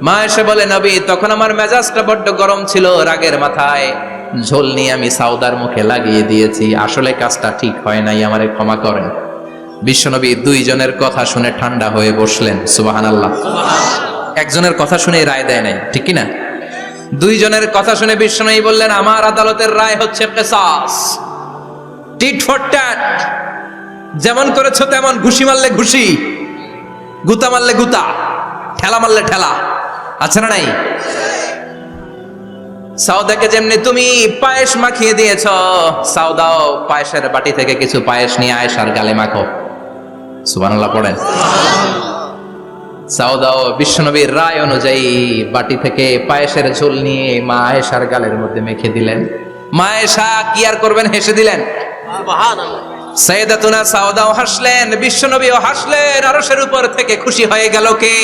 মা আয়েশা বলে, নবী, তখন আমার মেজাজটা বড্ড গরম ছিল, রাগের মাথায় ঝোল নিয়ে আমি সাউদার মুখে লাগিয়ে দিয়েছি। আসলে কাজটা ঠিক হয় নাই, আমারে ক্ষমা করেন। বিশ্বনবী দুইজনের কথা শুনে ঠান্ডা হয়ে বসলেন। সুবহানাল্লাহ। একজনের কথা শুনে রায় দেয় নাই, ঠিক কি না? দুইজনের কথা শুনে বিশ্বনবী বললেন, আমার আদালতের রায় হচ্ছে কিসাস, টিট ফর ট্যাট। যেমন করেছো তেমন, ঘুষি মারলে ঘুষি, গুতা মারলে গুতা, ঠেলা মারলে ঠেলা। আছে না নাই? সাউদাকে যেমনি তুমি পায়েস মাখিয়ে দিয়েছ, সাউদাও পায়েসের বাটি থেকে কিছু পায়েস নিয়ে আয়েশার গালে মাখো। সুবহানাল্লাহ পড়েন। সাউদাও বিশ্বনবীর রায় অনুযায়ী বাটি থেকে পায়েসের ঝোল নিয়ে মা আয়েশার গালের মধ্যে মেখে দিলেন। মা আয়েশা কি আর করবেন, হেসে দিলেন। সাইয়েদাতুনা সাউদাও হাসলেন, বিশ্বনবীও হাসলেন। আরশের উপর থেকে খুশি হয়ে গেল কে?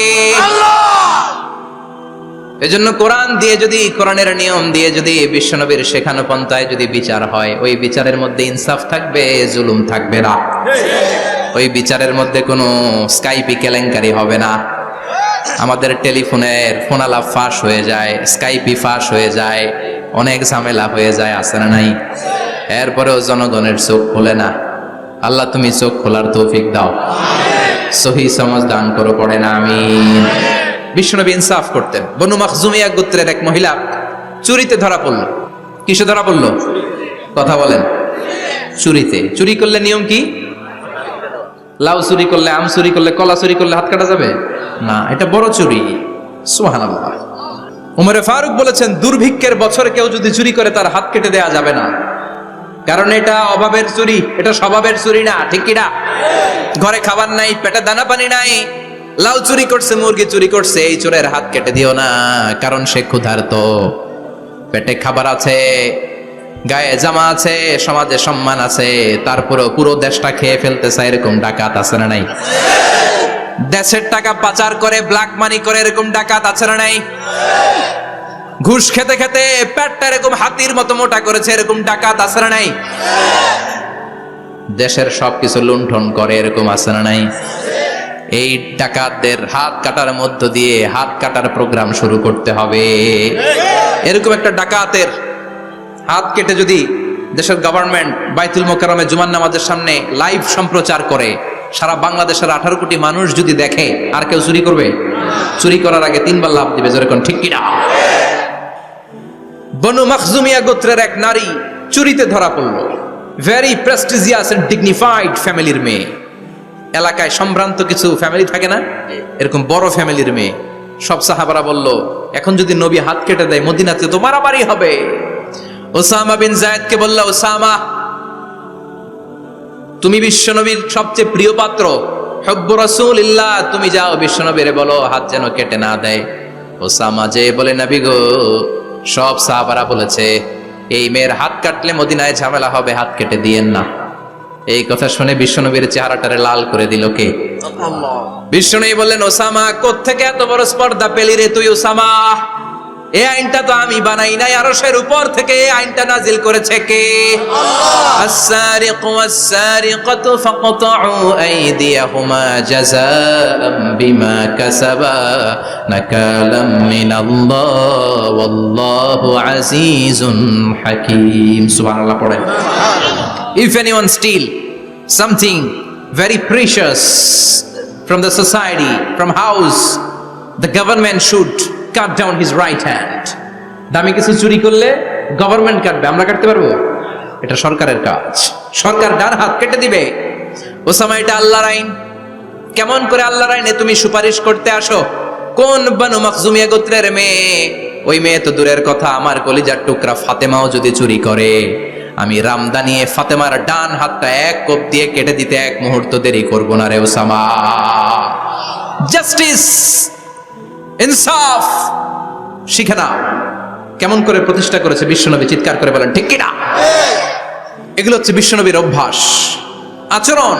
এজন্য কোরআন দিয়ে যদি, কোরআনের নিয়ম দিয়ে যদি, বিশ্বনবীর শেখানো পন্থায় যদি বিচার হয়, ওই বিচারের মধ্যে ইনসাফ থাকবে, জুলুম থাকবে না। ওই বিচারের মধ্যে কোনো স্কাইপি কেলেঙ্কারি হবে না। আমাদের টেলিফোনের ফোনালাপ ফাঁস হয়ে যায়, স্কাইপি ফাঁস হয়ে যায়, অনেক ঝামেলা হয়ে যায়, আছে না নাই? এরপরেও জনগণের চোখ খোলে না। আল্লাহ তুমি চোখ খোলার তৌফিক দাও, সহি সমাজ দান করো, পড়ে না আমিন। বিশ্বনবী ইনসাফ করতেন। বনু মাখজুমিয়া গোত্রের এক মহিলা চুরিতে ধরা পড়লো। কিসে ধরা পড়লো? কথা বলেন। চুরিতে। চুরি করলে নিয়ম কি? লাউ চুরি করলে, আম চুরি করলে, কলা চুরি করলে হাত কাটা যাবে না, এটা বড় চুরি। সুবহানাল্লাহ। উমরে ফারুক বলেছেন, দুর্ভিক্ষের বছরে কেউ যদি চুরি করে তার হাত কেটে দেয়া যাবে না, কারণ এটা অভাবের চুরি, এটা স্বভাবের চুরি না। ঠিক কিনা? ঘরে খাবার নাই, পেটে দানা পানি নাই, লাউ চুরি করছে, মুরগি চুরি করছে, এই চোরের হাত কেটে দিও না, কারণ সে ক্ষুধার্ত। পেটে খাবার আছে, গায়ে জামা আছে, সমাজে সম্মান আছে, তারপরে পুরো দেশটা খেয়ে ফেলতে চায়, এরকম ডাকাত আছে না নাই? দেশের টাকা পাচার করে, ব্ল্যাক মানি করে, এরকম ডাকাত আছে না নাই? ঘুষ খেতে খেতে পেটটা এরকম হাতির মতো মোটা করেছে, এরকম ডাকাত আছে না নাই? দেশের সবকিছু লুণ্ঠন করে, এরকম আছে না নাই? এই ডাকাতদের হাত কাটার মধ্য দিয়ে হাত কাটার প্রোগ্রাম শুরু করতে হবে। এরকম একটা ডাকাতের হাত কেটে যদি দেশের গভর্নমেন্ট বাইতুল মোকাররমে জুমার নামাজের সামনে লাইভ সম্প্রচার করে, সারা বাংলাদেশের 18 কোটি মানুষ যদি দেখে, আর কেউ চুরি করবে? চুরি করার আগে 3 বার লাফ দিবে, যেরকম ঠিক কিনা? বনু মাখজুমিয়া গোত্রের এক নারী চুরিতে ধরা পড়ল। ভেরি প্রেস্টিজিয়াস এন্ড ডিগনিফাইড ফ্যামিলির মেয়ে। এলাকায় সম্ভ্রান্ত কিছু ফ্যামিলি থাকে না, এরকম বড় ফ্যামিলির মেয়ে। সব সাহাবারা বলল, এখন যদি নবী হাত কেটে দেয় মদিনাতে তো মারামারি হবে। ওসামা বিন যায়েদকে বলল, ওসামা তুমি বিশ্বনবীর সবচেয়ে প্রিয় পাত্র, হুব্বু রাসূলিল্লাহ, তুমি যাও বিশ্বনবীরে বলো হাত যেন কেটে না দেয়। ওসামা যে বলে, নবী গো, সব সাহাবারা বলেছে এই মেয়ের হাত কাটলে মদিনায় ঝামেলা হবে, হাত কেটে দিয়েন না। এই কথা শুনে বিশ্বনবীর চেহারাটারে লাল করে দিল কে? আল্লাহ। বিশ্বনবী বললেন, ওসামা কোত্থেকে এত বড় স্পর্ধা পেলি রে তুই ওসামা? এই আইনটা তো আমি বানাই নাই, আরশের উপর থেকে এই আইনটা নাজিল করেছে কে? আল্লাহ। আস-সারিকু ওয়াস-সারিকাতু ফাকতাউ আইদিয়াহুমা জাযাআম বিমা কাসাবা নাকালাম মিনাল্লাহ ওয়াল্লাহু আজিজুন হাকীম। সুবহানাল্লাহ পড়েন। If anyone steal something very precious from the society, from house, the government should cut down his right hand. দামি কিছু চুরি করলে গভর্নমেন্ট কাটবে, আমরা কাটতে পারবো? এটা সরকারের কাজ, সরকার ডান হাত কেটে দিবে। ওসামা, এটা আল্লাহর আইন। কেমন করে আল্লাহর আইনে তুমি সুপারিশ করতে আসো? কোন বনু মাখজুমিয়া গোত্রের মেয়ে? ওই মেয়ে তো দূরের কথা, আমার কলিজার টুকরা ফাতেমাও যদি চুরি করে, আমি রামদা নিয়ে ফাতেমার ডান হাতটা এক কোপ দিয়ে কেটে দিতে এক মুহূর্ত দেরি করব না রে ওসামা। জাস্টিস, ইনসাফ শিখে নাও। কেমন করে প্রতিষ্ঠা করেছে বিশ্বনবী, চিৎকার করে বলেন ঠিক কিনা? এগুলো হচ্ছে বিশ্বনবীর অভ্যাস, আচরণ।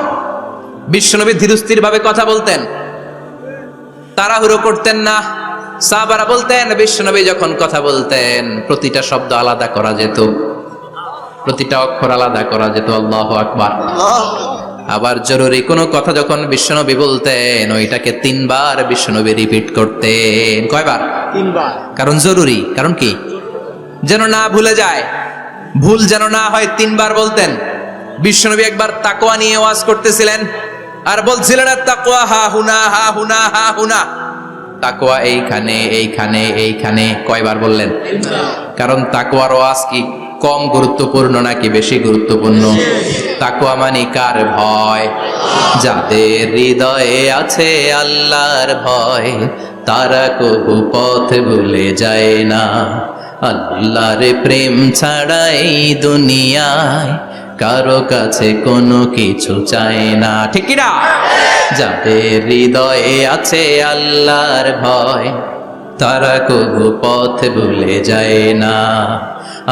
বিশ্বনবী ধীরস্থির ভাবে কথা বলতেন, তাড়াহুড়ো করতেন না। সাহাবারা বলতেন, বিশ্বনবী যখন কথা বলতেন প্রতিটা শব্দ আলাদা করা যেত, প্রতিটা অক্ষর আলাদা করা যেত। আল্লাহু আকবার। আবার জরুরি কোনো কথা যখন বিশ্বনবী বলতেন, ওইটাকে 3 বার বিশ্বনবী রিপিট করতেন। কয়বার? 3 বার। কারণ জরুরি। কারণ কি? যেন না ভুলে যায়, ভুল যেন না হয়, 3 বার বলতেন। বিশ্বনবী একবার তাকওয়া নিয়ে ওয়াজ করতেছিলেন, আর বলছিলেন, তাকওয়া হা হুনা হা হুনা হা হুনা। তাকওয়া এইখানে এইখানে এইখানে। কয়বার বললেন? কারণ তাকওয়ার ওয়াজ কি কম গুরুত্বপূর্ণ নাকি বেশি গুরুত্বপূর্ণ? তাকওয়া মানে কার ভয়? যাদের হৃদয়ে আছে আল্লাহর ভয়, তারা কবু পথ ভুলে যায় না। আল্লাহর প্রেম ছাড়া এই দুনিয়ায় কারো কাছে কোনো কিছু চায় না, ঠিক কি না? যাদের হৃদয়ে আছে আল্লাহর ভয়, তারা কবু পথ ভুলে যায় না।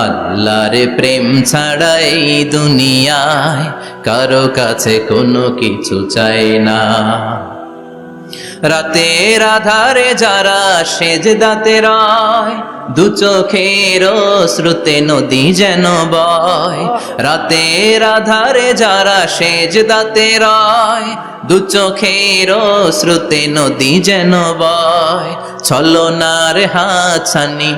আল্লাহর প্রেম ছাড়া এই দুনিয়ায় কারো কাছে কোনো কিছু চায় না। রাতের আধারে যারা সেজদাতে রয়, দু চোখের শ্রুতে নদী যেন বয়। রাতের আধারে যারা সেজদাতে রয়, দু চোখের শ্রুতে নদী যেন বয়। ছলনার হাতছানি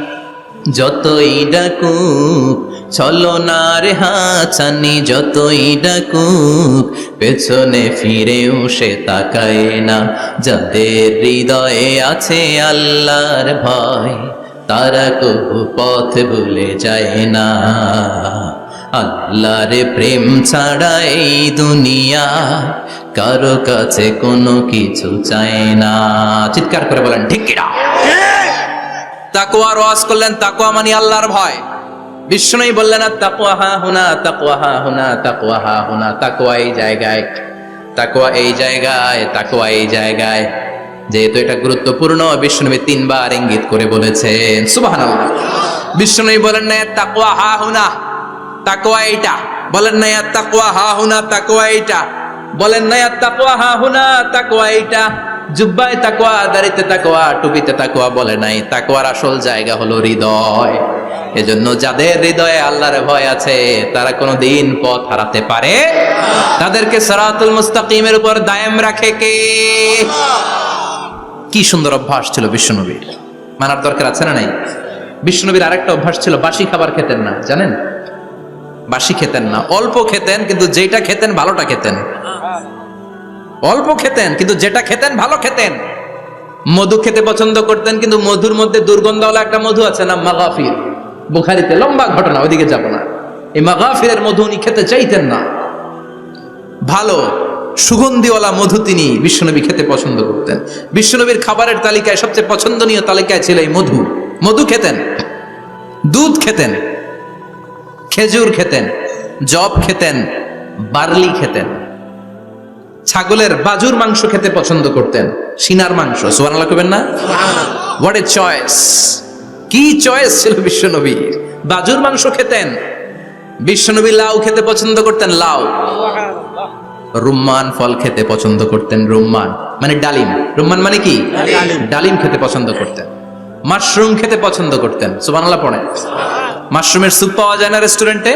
যতই ডাকুক, ছলনার হাতছানি যতই ডাকুক, পেছনে ফিরেও সে তাকায় না। যাদের হৃদয়ে আছে আল্লাহর ভয়, তারা কবু পথ ভুলে যায় না। আল্লাহর প্রেম ছাড়া এই দুনিয়া কারো কাছে কোনো কিছু চায় না। চিৎকার করে বলেন ঠিক কিনা? তাকওয়ার ওয়াজ করলেন, তাকওয়া মানে আল্লাহর ভয়। বিষ্ণুই বললেন না তাকওয়া হা হুনা, তাকওয়া হা হুনা, তাকওয়া হা হুনা, তাকওয়া এই জায়গায়, তাকওয়া এই জায়গায়, তাকওয়া এই জায়গায়। যেহেতু এটা গুরুত্বপূর্ণ, বিষ্ণুনবী 3 বার ইঙ্গিত করে বলেছেন। সুবহানাল্লাহ। বিষ্ণুনবী বলেন না তাকওয়া হা হুনা, তাকওয়া এইটা। বলেন না তাকওয়া হা হুনা, তাকওয়া এইটা। বলেন না তাকওয়া হা হুনা, তাকওয়া এইটা। জুব্বায় তাকওয়া, দাড়িতে তাকওয়া, টুপিতে তাকওয়া বলে নাই। তাকওয়ার আসল জায়গা হলো হৃদয়। এজন্য যাদের হৃদয়ে আল্লাহর ভয় আছে, তারা কোনোদিন পথ হারাতে পারে। তাদেরকে সিরাতুল মুস্তাকিমের উপর দায়েম রাখে কে? কি সুন্দর অভ্যাস ছিল বিশ্বনবীর, মানার দরকার আছে না নাই? বিশ্বনবীর আরেকটা অভ্যাস ছিল, বাসি খাবার খেতেন না, জানেন? বাসি খেতেন না, অল্প খেতেন, কিন্তু যেটা খেতেন ভালোটা খেতেন। অল্প খেতেন, কিন্তু যেটা খেতেন ভালো খেতেন। মধু খেতে পছন্দ করতেন, কিন্তু মধুর মধ্যে দুর্গন্ধওয়ালা একটা মধু আছে না, মাগাফির। বুখারীতে লম্বা ঘটনা, ওইদিকে যাব না। এই মাগাফিরের মধু উনি খেতে চাইতেন না। ভালো সুগন্ধিওয়ালা মধু তিনি বিশ্বনবী খেতে পছন্দ করতেন। বিশ্বনবীর খাবারের তালিকায় সবচেয়ে পছন্দনীয় তালিকায় ছিল এই মধু। মধু খেতেন, দুধ খেতেন, খেজুর খেতেন, জব খেতেন, বার্লি খেতেন, ছাগলের বাজুর মাংস খেতে পছন্দ করতেন, সিনার মাংস। সুবহানাল্লাহ কইবেন না? What a choice! কি চয়েস ছিল বিশ্বনবীর! বাজুর মাংস খেতেন। বিশ্বনবী লাউ খেতে পছন্দ করতেন, লাউ। রুম্মান ফল খেতে পছন্দ করতেন, রুম্মান মানে ডালিম। রুম্মান মানে কি? ডালিম খেতে পছন্দ করতেন। মাশরুম খেতে পছন্দ করতেন। সুবহানাল্লাহ পড়েন। মাশরুমের স্যুপ পাওয়া যায় না রেস্টুরেন্টে?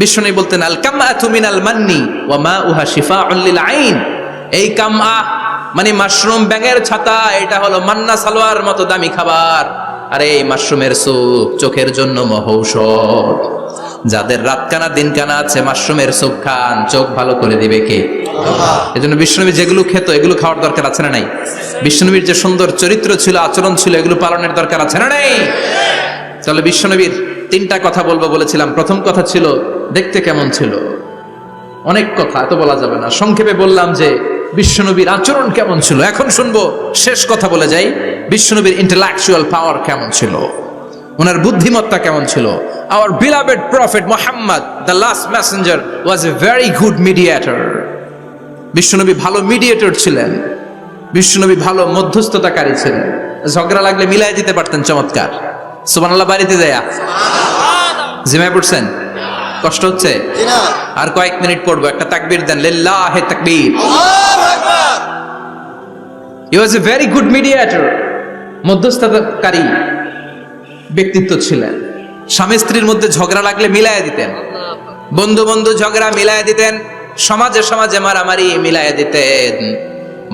বিশ্বনবী বলতেন আল কামআতু মিনাল মান্নি ওয়া মাউহা শিফাউন লিল আইন। এই কামআ মানে মাশরুম, ব্যাঙের ছাতা, এটা হলো মান্না সালোয়ার মতো দামি খাবার। আর এই মাশরুমের স্যুপ চোখের জন্য মহৌষধ। যাদের রাতকানা দিনকানা আছে, মাশরুমের স্যুপ খান, চোখ ভালো করে দিবে কে? এজন্য বিশ্বনবী যেগুলো খেত, এগুলো খাওয়ার দরকার আছে না নাই? বিশ্বনবীর যে সুন্দর চরিত্র ছিল, আচরণ ছিল, এগুলো পালনের দরকার আছে না নাই? তাহলে বিশ্বনবীর 3টা কথা বলবো বলেছিলাম। প্রথম কথা ছিল দেখতে কেমন ছিল। অনেক কথা, এত বলা যাবে না, সংক্ষেপে বললাম যে বিশ্বনবীর আচরণ কেমন ছিল। এখন শুনবো, শেষ কথা বলে যাই, বিশ্বনবীর ইন্টেলেকচুয়াল পাওয়ার কেমন ছিল, ওনার বুদ্ধিমত্তা কেমন ছিল। Our beloved prophet Muhammad, the last messenger, was a very good mediator. বিশ্বনবী ভালো মিডিয়েটর ছিলেন। বিশ্বনবী ভালো মধ্যস্থতাকারী ছিলেন। ঝগড়া লাগলে মিলাই দিতে পারতেন, চমৎকার। সুবহানাল্লাহ। বাড়িতে যায়া জিমায় পড়ছেন? কষ্ট হচ্ছে? আর কয়েক মিনিট পড়বো, একটা তাকবীর দেন, লিল্লাহি তাকবীর। He was a very good mediator. মধ্যস্থতাকারী ব্যক্তিত্ব ছিলেন। স্বামী স্ত্রীর মধ্যে ঝগড়া লাগলে মিলাইয়া দিতেন, বন্ধু বন্ধু ঝগড়া মিলাইয়া দিতেন, সমাজে সমাজে মারামারি মিলাইয়া দিতেন।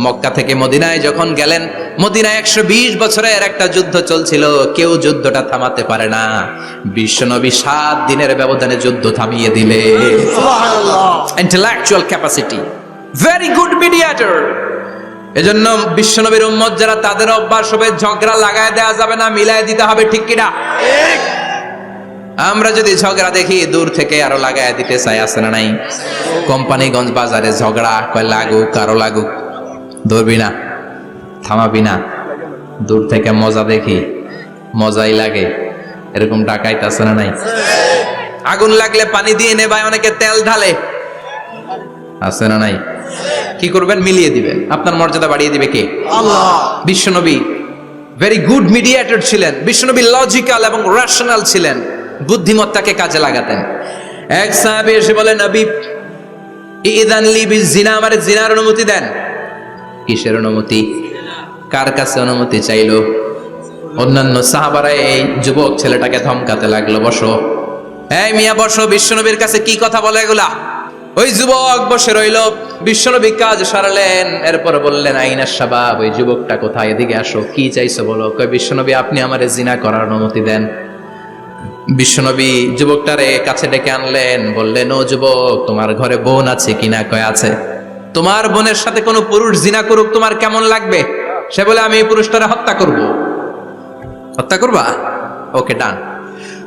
মক্কা থেকে মদিনায় যখন গেলেন, মদিনায় 120 বছরের একটা যুদ্ধ চলছিল, কেউ যুদ্ধটা থামাতে পারে না। বিশ্বনবী 7 দিনের ব্যবধানে যুদ্ধ থামিয়ে দিলে। Intellectual capacity, very good mediator. এজন্য বিশ্বনবীর উম্মত যারা, তাদের অভ্যাস হবে ঝগড়া লাগায় দেওয়া যাবে না, মিলায় দিতে হবে, ঠিক কিনা? আমরা যদি ঝগড়া দেখি দূর থেকে আরো লাগায় দিতে চাই, আছে না নাই? কোম্পানিগঞ্জ বাজারে ঝগড়া, কয় লাগুক, আরো লাগুক, ধরবি না, থামাবি না, দূর থেকে মজা দেখি, মজাই লাগে, এরকম ডাকাইতে আছে না নাই? আগুন লাগলে পানি দিয়ে নেবায়, অনেকে তেল ঢালে, আছে না নাই? কি করবেন? মিলিয়ে দিবেন। আপনার মর্যাদা বাড়িয়ে দিবে কে? আল্লাহ। বিশ্বনবী ভেরি গুড মিডিয়েটর ছিলেন। বিশ্বনবী লজিক্যাল এবং রেশনাল ছিলেন, বুদ্ধিমত্তাকে কাজে লাগাতেন। এক সাহাবী এসে বলে, নবী ইযান লি বিজিনা, আমারে জিনার অনুমতি দেন। কিসের অনুমতি? কার কাছে অনুমতি চাইলো? অন্যান্য সাহাবারা এই যুবক ছেলেটাকে ধমকাতে লাগলো, বসো, এই মিয়া বসো, বিশ্বনবীর কাছে কি কথা বলে এগুলা? ওই যুবক বসে রইল। বিশ্বনবী কাজ সারালেন, এরপর বললেন, আইনা শাবাব, ওই যুবকটা কোথায়? এদিকে আসো, কি চাইছো বলো। কয়, বিশ্বনবী আপনি আমারে জিনা করার অনুমতি দেন। বিশ্বনবী যুবকটারে কাছে ডেকে আনলেন, বললেন, ও যুবক, তোমার ঘরে বোন আছে কিনা? কয় আছে। তোমার বোনের সাথে কোনো পুরুষ জিনা করুক, তোমার কেমন লাগবে? সে বলে, আমি এই পুরুষটারে হত্যা করব। হত্যা করবা? ওকে, ডান।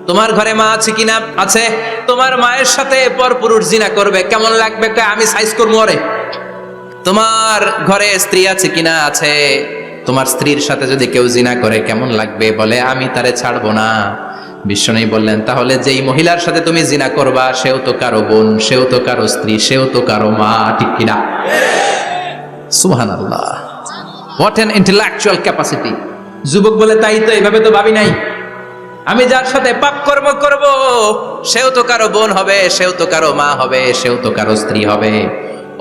তোমার ঘরে মা আছে কিনা? আছে। তোমার মায়ের সাথে পর পুরুষ জিনা করবে, কেমন লাগবে? কয়, আমি সাইজ করবো ওরে। তোমার ঘরে স্ত্রী আছে কিনা? আছে। তোমার স্ত্রীর সাথে যদি কেউ জিনা করে কেমন লাগবে? বলে, আমি তারে ছাড়বো না। বিশ্বনবী বললেন, তাহলে যেই মহিলার সাথে তুমি জিনা করবা সেও তো কারো বোন, সেও তো কারো স্ত্রী, সেও তো কারো মা, ঠিক কিনা? সুবহানাল্লাহ, হোয়াট অ্যান ইন্টেলেকচুয়াল ক্যাপাসিটি। যুবক বলে, তাই তো, এইভাবে তো ভাবি নাই। আমি যার সাথে পাপ কর্ম করব সেও তো কারো বোন হবে, সেও তো কারো মা হবে, সেও তো কারো স্ত্রী হবে।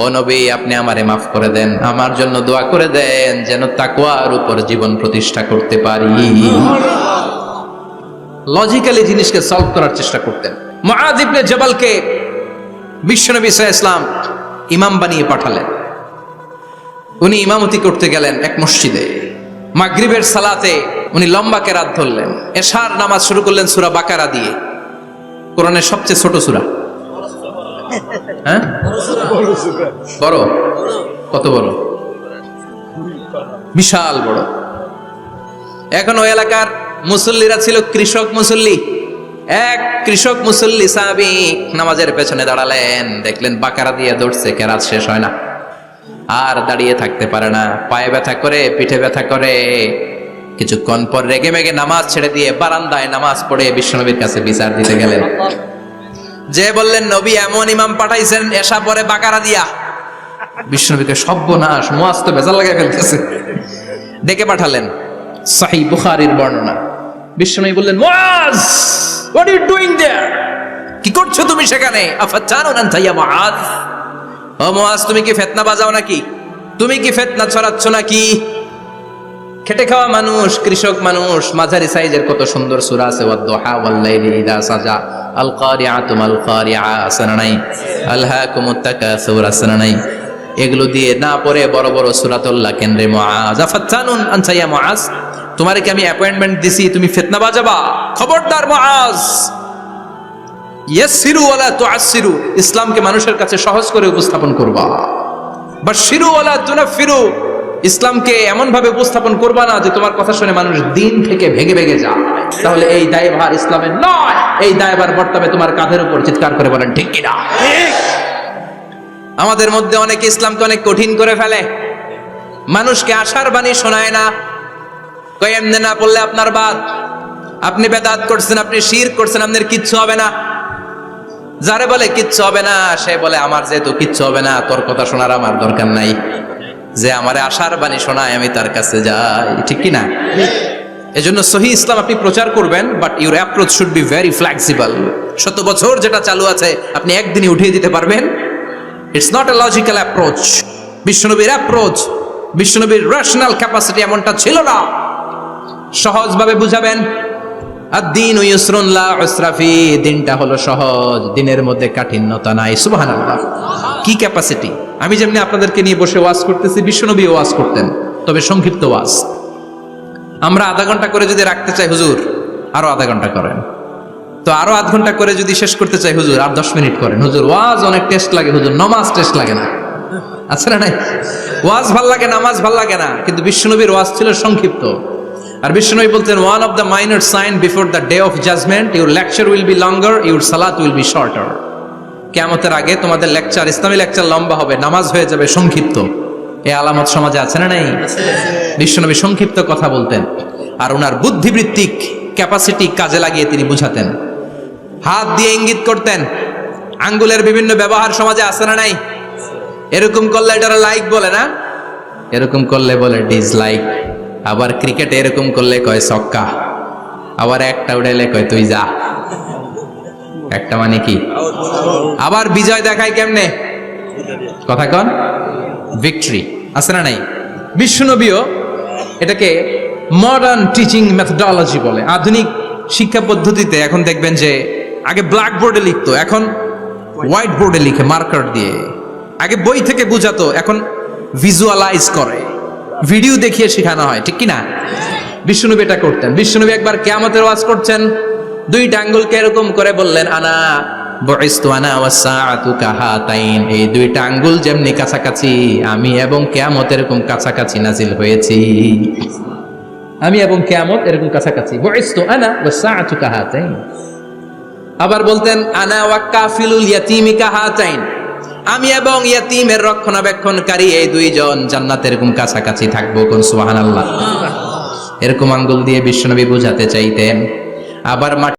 ও নবী, আপনি আমারে মাফ করে দেন, আমার জন্য দোয়া করে দেন যেন তাকওয়ার উপর জীবন প্রতিষ্ঠা করতে পারি। লজিক্যালি জিনিসকে সলভ করার চেষ্টা করতেন। মুআয ইবনে জাবালকে বিশ্বনবী সাল্লাল্লাহু আলাইহি ওয়াসাল্লাম ইমাম বানিয়ে পাঠালেন। উনি ইমামতি করতে গেলেন এক মসজিদে। মাগরিবের সালাতে উনি লম্বা কেরাত ধরলেন। এশার নামাজ শুরু করলেন সূরা বাকারা দিয়ে, কোরআনের সবচেয়ে ছোট সূরা। হ্যাঁ, বড়? কত বড়? বিশাল বড়। এখন ওই এলাকার মুসল্লিরা ছিল কৃষক মুসল্লি। এক কৃষক মুসল্লি সাহাবী নামাজের পেছনে দাঁড়ালেন, দেখলেন বাকারা দিয়ে দৌড়ছে, কেরাত শেষ হয় না, আর দাঁড়িয়ে থাকতে পারে না, পায়ে ব্যথা করে, পিঠে ব্যথা করে। কিছুক্ষণ পর রেগে মেগে নামাজ ছেড়ে দিয়ে বারান্দায় নামাজ পড়ে বিশ্বনবীর কাছে বিচার দিতে গেলেন। যে বললেন, নবী এমন ইমাম পাঠাইছেন এশা পরে বাকারা দিয়া। বিশ্বনবীকে সর্বনাশ, মুআয তো বেজাল লাগায় ফেলতেছে। ডেকে পাঠালেন, সহিহ বুখারীর বর্ণনা। বিশ্বনবী বললেন, মুআয, হোয়াট আর ইউ ডুইং দেয়ার? কি করছো তুমি সেখানে? আফাতানুন আনতা ইয়া মুআয, ও মুআয, তুমি কি ফিতনা বাজাও নাকি? তুমি কি ফিতনা ছড়াচ্ছ নাকি? খেটে খাওয়া মানুষ, কৃষক মানুষ, মাঝারি সাইজের কত সুন্দর সূরা আছে, ওয়াদ-দুহা ওয়াল-লাইলি ইযা সাজা, আল কারিআতু মাল কারিআ, আসনানাই, আলহাকুমুত তাকাসুর, আসনানাই। এগুলো দিয়ে না পড়ে বড় বড় সূরাতুল্লাহ কেন্দ্রে মুআয, আফাতানুন আনতা ইয়া মুআয, তোমারে কি আমি অ্যাপয়েন্টমেন্ট দিছি তুমি ফিতনা বাজাবা? খবরদার মুআয, ইয়াসসিরু ওয়ালা তুআসসিরু, ইসলামকে মানুষের কাছে সহজ করে উপস্থাপন করবা। বাশশিরু ওয়ালা তুনাফিরু, ইসলামকে এমন ভাবে উপস্থাপন করবা না যে তোমার কথা শুনে মানুষ দিন থেকে ভেগে ভেগে যায়। তাহলে এই দায়ভার ইসলামের নয়, এই দায়ভার বর্তাবে তোমার কাঁধের উপর। চিৎকার করে বলেন ঠিক কিনা? আমাদের মধ্যে অনেকে ইসলামকে অনেক কঠিন করে ফেলে, মানুষকে আশার বাণী শোনায় না। কই এমনি না বললে আপনার বাদ, আপনি বেদাত করছেন, আপনি শিরক করছেন, আপনার কিচ্ছু হবে না। যারে বলে কিচ্ছু হবে না, সে বলে আমার যেহেতু কিচ্ছু হবে না, তোর কথা শোনার আমার দরকার নাই। যে আমারে আশার বাণী শোনায় আমি তার কাছে যাই, ঠিক কি না? এজন্য সহিহ ইসলাম আপনি প্রচার করবেন, but your approach should be very flexible. 100 বছর যেটা চালু আছে আপনি একদিনই উঠিয়ে দিতে পারবেন? It's not a logical approach. বিশ্বনবীর অ্যাপ্রোচ, বিশ্বনবীর রেশনাল ক্যাপাসিটি এমনটা ছিল না। সহজভাবে বুঝাবেন। আদ-দীনু ইউসরুন লা উসরা ফি, দিনটা হলো সহজ, দিনের মধ্যে কাঠিন্যতা নাই। সুবহানাল্লাহ, কি ক্যাপাসিটি! আমি যেমনি আপনাদেরকে নিয়ে বসে ওয়াজ করতেছি, বিশ্বনবী ওয়াজ করতেন, তবে সংক্ষিপ্ত ওয়াজ। আমরা আধা ঘন্টা করে যদি রাখতে চাই, হুজুর আরো আধা ঘন্টা করেন, তো আরো আধ ঘন্টা করে যদি শেষ করতে চাই, হুজুর আর 10 মিনিট করেন। হুজুর ওয়াজ অনেক টেস্ট লাগে, হুজুর নামাজ টেস্ট লাগে না। আচ্ছা না নাই? ওয়াজ ভাল লাগে, নামাজ ভাল লাগে না, কিন্তু বিশ্বনবীর ওয়াজ ছিল সংক্ষিপ্ত। আর বিশ্বনবী বলতেন, one of the minor sign before the day of judgement, your lecture will be longer, your সালাত উইল বি শর্টার। কিয়ামতের আগে তোমাদের লেকচার, ইসলামী লেকচার লম্বা হবে, নামাজ হয়ে যাবে সংক্ষিপ্ত। এই আলামত সমাজে আছে না নাই? বিশ্বনবী সংক্ষিপ্ত কথা বলতেন, আর ওনার বুদ্ধিবৃত্তিক ক্যাপাসিটি কাজে লাগিয়ে তিনি বুঝাতেন। হাত দিয়ে ইঙ্গিত করতেন। আঙ্গুলের বিভিন্ন ব্যবহার সমাজে আছে না নাই? এরকম করলে এটারা লাইক বলে না, এরকম করলে বলে ডিসলাইক। আবার ক্রিকেটে এরকম করলে কয় ছক্কা, আবার একটা উড়াইলে কয় তুই যা। একটা মানে কি? আবার বিজয় দেখায় কেমনে? কথা কন, ভিক্টরি আছে না নাই? বিশ্বনবীও এটাকে মডার্ন টিচিং মেথডোলজি বলে। আধুনিক শিক্ষা পদ্ধতিতে এখন দেখবেন যে আগে ব্ল্যাক বোর্ডে লিখতো, এখন হোয়াইট বোর্ডে লিখে মার্কার দিয়ে। আগে বই থেকে বুঝাতো, এখন ভিজুয়ালাইজ করে, ভিডিও দেখিয়ে শেখানো হয়, ঠিক কি না? বিশ্বনবী এটা করতেন। বিশ্বনবী একবার কিয়ামতের ওয়াজ করছেন, দুইটা আঙ্গুলকে এরকম করে বললেন, আনা বুইসতু আনা ওয়াস সাআতু কাহাতাইন, এই দুইটা আঙ্গুল যেমনি কাছাকাছি, আমি এবং কিয়ামত এরকম কাছাকাছি নাজিল হয়েছি। আমি এবং কিয়ামত এরকম কাছাকাছি। বুইসতু আনা ওয়াস সাআতু কাহাতাইন। আবার বলতেন, আনা ওয়া কাফিলুল ইয়াতীমি কাহাতাইন, আমি এবং ইয়াতীমের রক্ষণাবেক্ষণকারী এই দুইজন জান্নাতে এরকম কাছাকাছি থাকবো। কোন সুবহানাল্লাহ। এরকম আঙ্গুল দিয়ে বিশ্বনবী বুঝাতে চাইতেন। আবার